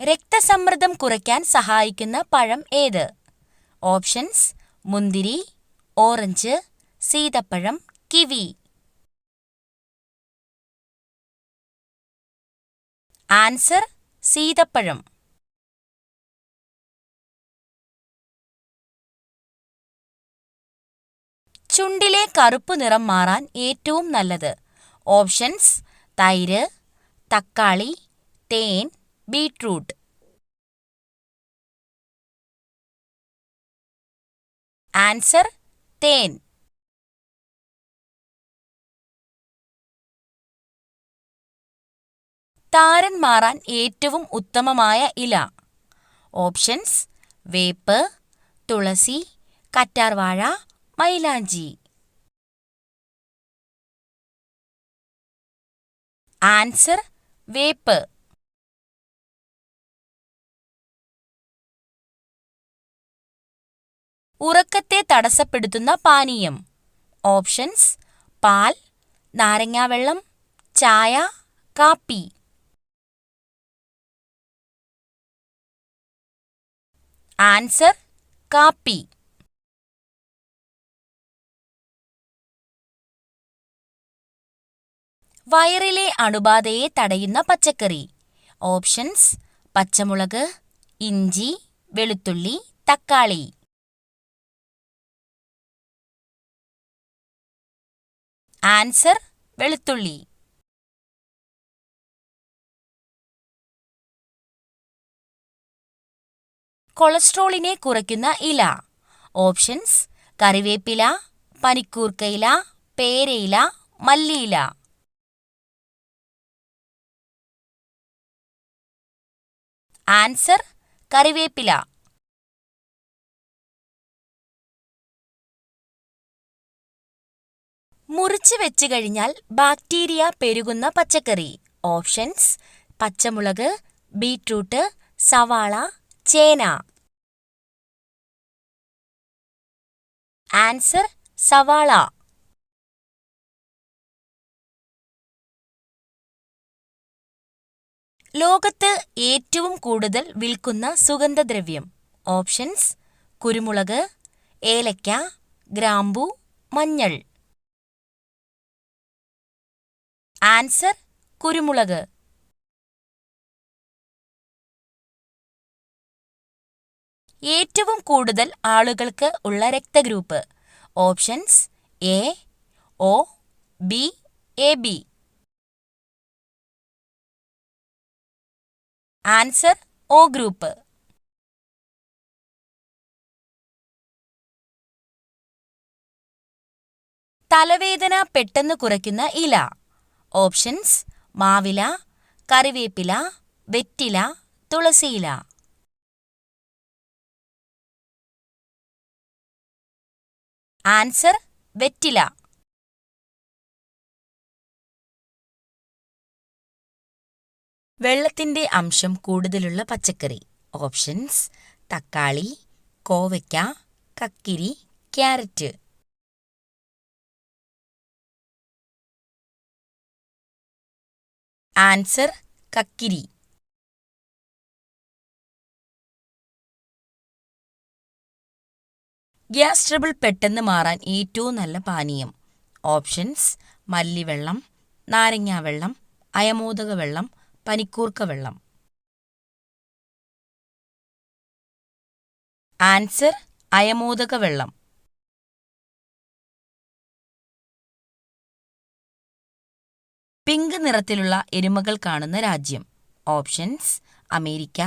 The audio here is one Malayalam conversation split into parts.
രക്തസമ്മർദ്ദം കുറയ്ക്കാൻ സഹായിക്കുന്ന പഴം ഏത്? ഓപ്ഷൻസ്: മുന്തിരി, ഓറഞ്ച്, സീതപ്പഴം, കിവി. ആൻസർ: സീതപ്പഴം. ചുണ്ടിലെ കറുപ്പ് നിറം മാറാൻ ഏറ്റവും നല്ലത്? ഓപ്ഷൻസ്: തൈര്, തക്കാളി, തേൻ, ബീട്രൂട്ട്. ആൻസർ: തേൻ. താരൻ മാറാൻ ഏറ്റവും ഉത്തമമായ ഇല? ഓപ്ഷൻസ്: വേപ്പ്, തുളസി, കറ്റാർവാഴ, മൈലാഞ്ചി. ആൻസർ: വേപ്പ്. ഉറക്കത്തെ തടസ്സപ്പെടുത്തുന്ന പാനീയം? ഓപ്ഷൻസ്: പാൽ, നാരങ്ങാവെള്ളം, ചായ, കാപ്പി. ആൻസർ: കാപ്പി. വയറിലെ അണുബാധയെ തടയുന്ന പച്ചക്കറി? ഓപ്ഷൻസ്: പച്ചമുളക്, ഇഞ്ചി, വെളുത്തുള്ളി, തക്കാളി. ആൻസർ: വെളുത്തുള്ളി. കൊളസ്ട്രോളിനെ കുറയ്ക്കുന്ന ഇല? ഓപ്ഷൻസ്: കറിവേപ്പില, പനിക്കൂർക്കയില, പേരയില, മല്ലിയില. ആൻസർ: കറിവേപ്പില. മുറിച്ച് വെച്ച് കഴിഞ്ഞാൽ ബാക്ടീരിയ പെരുകുന്ന പച്ചക്കറി? ഓപ്ഷൻസ്: പച്ചമുളക്, ബീട്രൂട്ട്, സവാള, ചേന. ആൻസർ: സവാള. ലോകത്ത് ഏറ്റവും കൂടുതൽ വിൽക്കുന്ന സുഗന്ധദ്രവ്യം? ഓപ്ഷൻസ്: കുരുമുളക്, ഏലക്ക, ഗ്രാമ്പൂ, മഞ്ഞൾ. ആൻസർ: കുരുമുളക്. ഏറ്റവും കൂടുതൽ ആളുകൾക്ക് ഉള്ള രക്തഗ്രൂപ്പ്? Options: A, O, B, A B. Answer: O group. തലവേദന പെട്ടെന്ന് കുറയ്ക്കുന്ന ഇല? ഓപ്ഷൻസ്: മാവില, കറിവേപ്പില, വെറ്റില, തുളസിയില. ആൻസർ: വെറ്റില. വെള്ളത്തിന്റെ അംശം കൂടുതലുള്ള പച്ചക്കറി? ഓപ്ഷൻസ്: തക്കാളി, കോവയ്ക്ക, കക്കിരി, ക്യാരറ്റ്. ആൻസർ: കക്കിരി. ഗ്യാസ് ട്രബിൾ പെട്ടെന്ന് മാറാൻ ഏറ്റവും നല്ല പാനീയം? ഓപ്ഷൻസ്: മല്ലിവെള്ളം, നാരങ്ങാവെള്ളം, അയമോദക വെള്ളം, പനിക്കൂർക്ക വെള്ളം. ആൻസർ: അയമോദക വെള്ളം. പിങ്ക് നിറത്തിലുള്ള എരുമകൾ കാണുന്ന രാജ്യം? Options: America,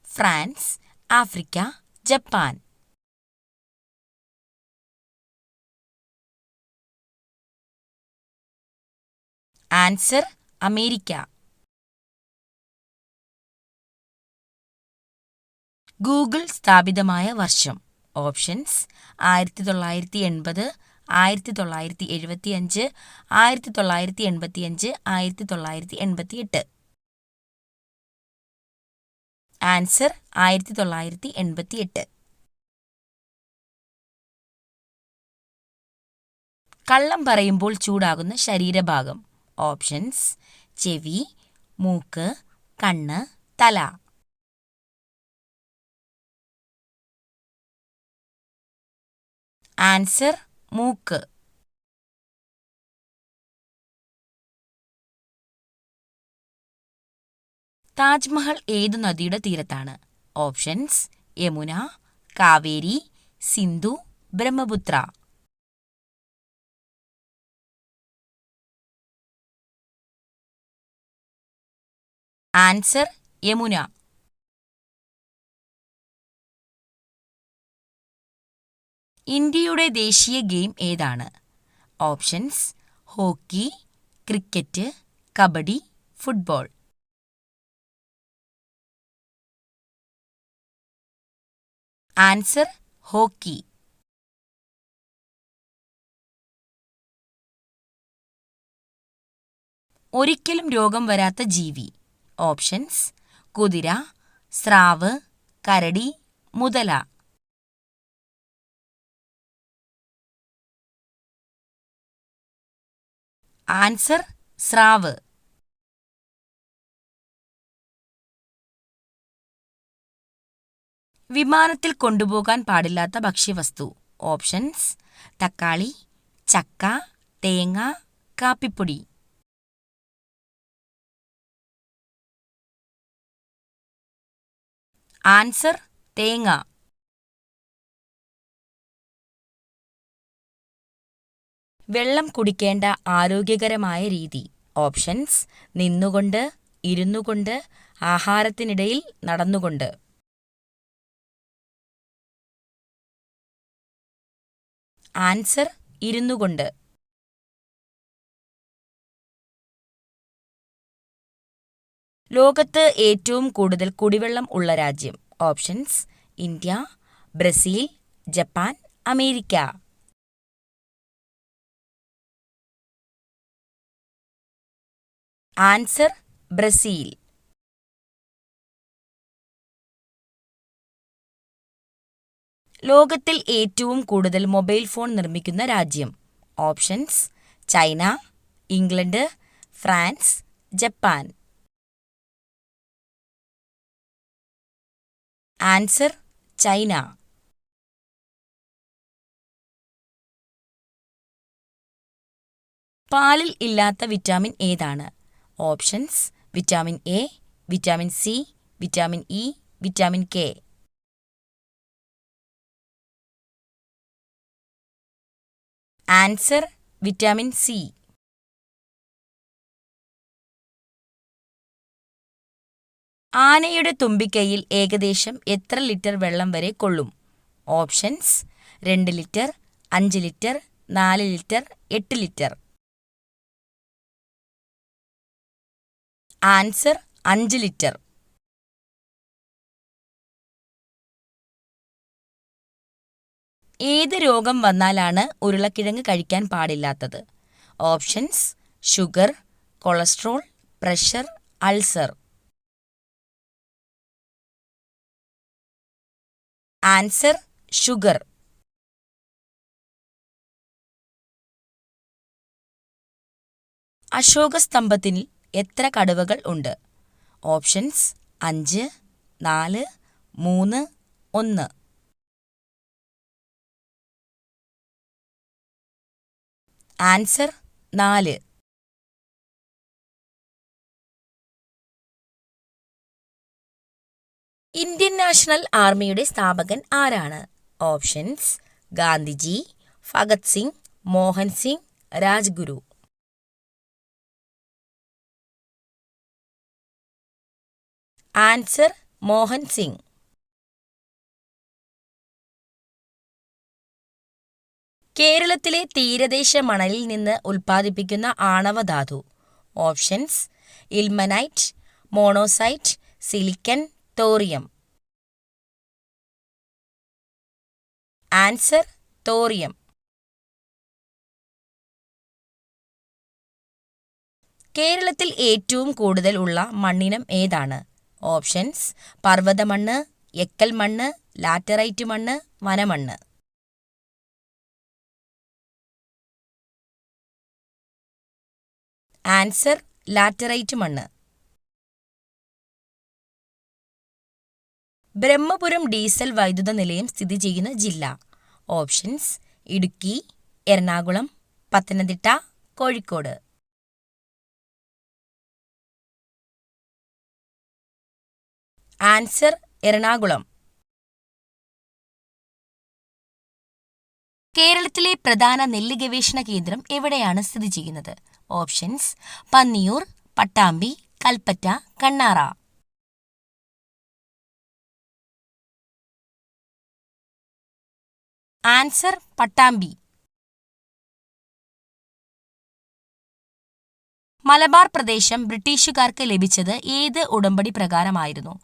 France, Africa, Japan. Answer: America. Google സ്ഥാപിതമായ വർഷം? ഓപ്ഷൻസ്: 1980, 1975, 1985, 1988. ആൻസർ: 1988. കള്ളം പറയുമ്പോൾ ചൂടാകുന്ന ശരീരഭാഗം? ഓപ്ഷൻസ്: ചെവി, മൂക്ക്, കണ്ണ്, തല. ആൻസർ മൂക്ക്. താജ്മഹൽ ഏതു നദിയുടെ തീരത്താണ്? ഓപ്ഷൻസ് യമുന, കാവേരി, സിന്ധു, ബ്രഹ്മപുത്ര. ആൻസർ യമുന. ഇന്ത്യയുടെ ദേശീയ ഗെയിം ഏതാണ്? Options hockey, cricket, kabaddi, football. Answer hockey. ഒരിക്കലും രോഗം വരാത്ത ജീവി. ഓപ്ഷൻസ് കുതിര, സ്രാവ്, കരടി, മുതല. ആൻസർ സ്രാവ്. വിമാനത്തിൽ കൊണ്ടുപോകാൻ പാടില്ലാത്ത ഭക്ഷ്യവസ്തു. ഓപ്ഷൻസ് തക്കാളി, ചക്ക, തേങ്ങ, കാപ്പിപ്പൊടി. ആൻസർ തേങ്ങ. വെള്ളം കുടിക്കേണ്ട ആരോഗ്യകരമായ രീതി. ഓപ്ഷൻസ് നിന്നുകൊണ്ട്, ഇരുന്നുകൊണ്ട്, ആഹാരത്തിനിടയിൽ നടന്നുകൊണ്ട്. ആൻസർ ഇരുന്നുകൊണ്ട്. ലോകത്ത് ഏറ്റവും കൂടുതൽ കുടിവെള്ളം ഉള്ള രാജ്യം. Options India, Brazil, Japan, America. Answer Brazil. ലോകത്തിൽ ഏറ്റവും കൂടുതൽ മൊബൈൽ ഫോൺ നിർമ്മിക്കുന്ന രാജ്യം. Options China, England, France, Japan. Answer China. പാലിൽ ഇല്ലാത്ത വിറ്റാമിൻ ഏതാണ്? Options vitamin A, vitamin C, vitamin E, vitamin K. Answer vitamin C. ആനയുടെ തുമ്പിക്കൈയിൽ ഏകദേശം എത്ര ലിറ്റർ വെള്ളം വരെ കൊള്ളും? Options 2 litre, 5 litre, 4 litre, 8 litre. Answer 5 litre. ഏത് രോഗം വന്നാലാണ് ഉരുളക്കിഴങ്ങ് കഴിക്കാൻ പാടില്ലാത്തത്? Options sugar, cholesterol, pressure, ulcer. Answer sugar. അശോകസ്തംഭത്തിൽ എത്ര കടുവകൾ ഉണ്ട്? ഓപ്ഷൻസ് 5, 4, 3, 1. ആൻസർ 4. ഇന്ത്യൻ നാഷണൽ ആർമിയുടെ സ്ഥാപകൻ ആരാണ്? ഓപ്ഷൻസ് ഗാന്ധിജി, ഭഗത് സിംഗ്, മോഹൻ സിംഗ്, രാജ്ഗുരു. ആൻസർ മോഹൻ സിംഗ്. കേരളത്തിലെ തീരദേശ മണലിൽ നിന്ന് ഉൽപ്പാദിപ്പിക്കുന്ന ആണവധാതു. Options ilmenite, monazite, silicon, thorium. Answer thorium. കേരളത്തിൽ ഏറ്റവും കൂടുതൽ ഉള്ള മണ്ണിനം ഏതാണ്? ഓപ്ഷൻസ് പർവ്വതമണ്ണ്, എക്കൽ മണ്ണ്, ലാറ്ററൈറ്റ് മണ്ണ്, വനമണ്ണ്. ആൻസർ ലാറ്ററൈറ്റ് മണ്ണ്. ബ്രഹ്മപുരം ഡീസൽ വൈദ്യുത നിലയം സ്ഥിതി ചെയ്യുന്ന ജില്ല. ഓപ്ഷൻസ് ഇടുക്കി, എറണാകുളം, പത്തനംതിട്ട, കോഴിക്കോട്. ആൻസർ എറണാകുളം. കേരളത്തിലെ പ്രധാന നെല്ല് ഗവേഷണ കേന്ദ്രം എവിടെയാണ് സ്ഥിതി ചെയ്യുന്നത്? ഓപ്ഷൻസ്: പന്നിയൂർ, പട്ടാമ്പി, കൽപ്പറ്റ, കണ്ണാറ. ആൻസർ പട്ടാമ്പി. മലബാർ പ്രദേശം ബ്രിട്ടീഷുകാർക്ക് ലഭിച്ചത് ഏത് ഉടമ്പടി പ്രകാരമായിരുന്നു?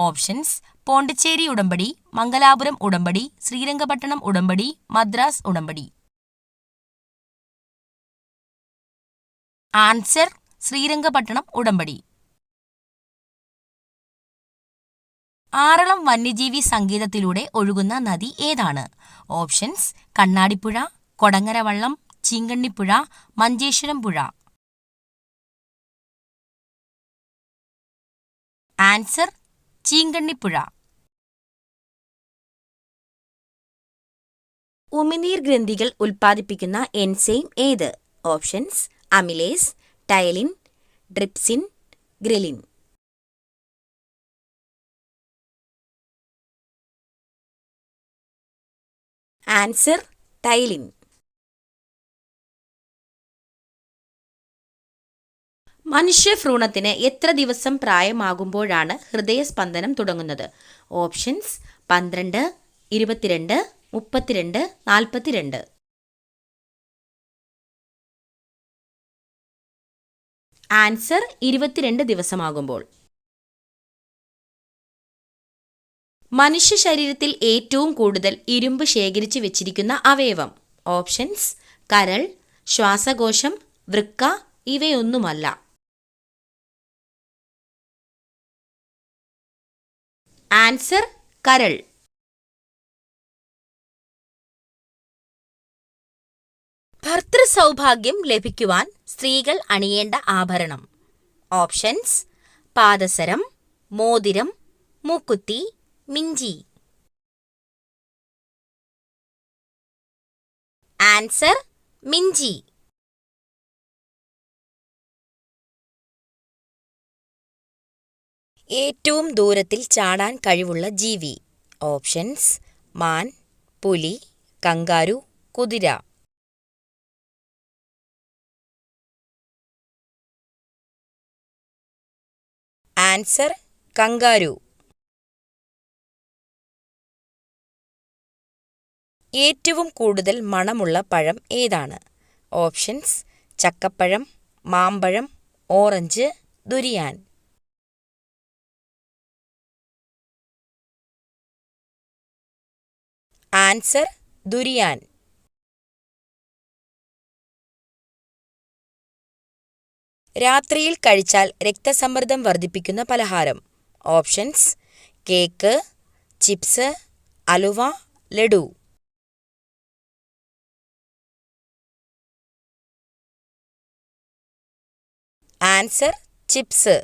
ഓപ്ഷൻസ്: പോണ്ടിച്ചേരി ഉടമ്പടി, മംഗലാപുരം ഉടമ്പടി, ശ്രീരംഗപട്ടണം ഉടമ്പടി, മദ്രാസ് ഉടമ്പടി. ആൻസർ ശ്രീരംഗപട്ടണം ഉടമ്പടി. ആറളം വന്യജീവി സങ്കേതത്തിലൂടെ ഒഴുകുന്ന നദി ഏതാണ്? ഓപ്ഷൻസ്: കണ്ണാടിപ്പുഴ, കൊടങ്ങരവള്ളം, ചീങ്കണ്ണിപ്പുഴ, മഞ്ചേശ്വരം പുഴ. ആൻസർ ചീങ്കണ്ണിപ്പുഴ. ഉമിനീർ ഗ്രന്ഥികൾ ഉൽപ്പാദിപ്പിക്കുന്ന എൻസൈം ഏത്? Options: amylase, ptyalin, trypsin, ghrelin. Answer ptyalin. മനുഷ്യഭ്രൂണത്തിന് എത്ര ദിവസം പ്രായമാകുമ്പോഴാണ് ഹൃദയസ്പന്ദനം തുടങ്ങുന്നത്? ഓപ്ഷൻസ്: 12, 22, 32, 42. ആൻസർ 22 ദിവസമാകുമ്പോൾ. മനുഷ്യ ശരീരത്തിൽ ഏറ്റവും കൂടുതൽ ഇരുമ്പ് ശേഖരിച്ചു വെച്ചിരിക്കുന്ന അവയവം? ഓപ്ഷൻസ്: കരൾ, ശ്വാസകോശം, വൃക്ക, ഇവയൊന്നുമല്ല. ആൻസർ കരൾ. ഭർതൃസൗഭാഗ്യം ലഭിക്കുവാൻ സ്ത്രീകൾ അണിയേണ്ട ആഭരണം? ഓപ്ഷൻസ്: പാദസരം, മോതിരം, മൂക്കുത്തി, മിഞ്ചി. ആൻസർ മിഞ്ചി. ഏറ്റവും ദൂരത്തിൽ ചാടാൻ കഴിവുള്ള ജീവി? ഓപ്ഷൻസ്: മാൻ, പുലി, കങ്കാരു, കുതിര. Answer kangaroo. ഏറ്റവും കൂടുതൽ മണമുള്ള പഴം ഏതാണ്? ഓപ്ഷൻസ്: ചക്കപ്പഴം, മാമ്പഴം, ഓറഞ്ച്, ദുരിയാൻ. Answer durian. രാത്രിയിൽ കഴിച്ചാൽ രക്തസമ്മർദ്ദം വർദ്ധിപ്പിക്കുന്ന പലഹാരം? Options: cake, chips, halwa, laddu. Answer chips.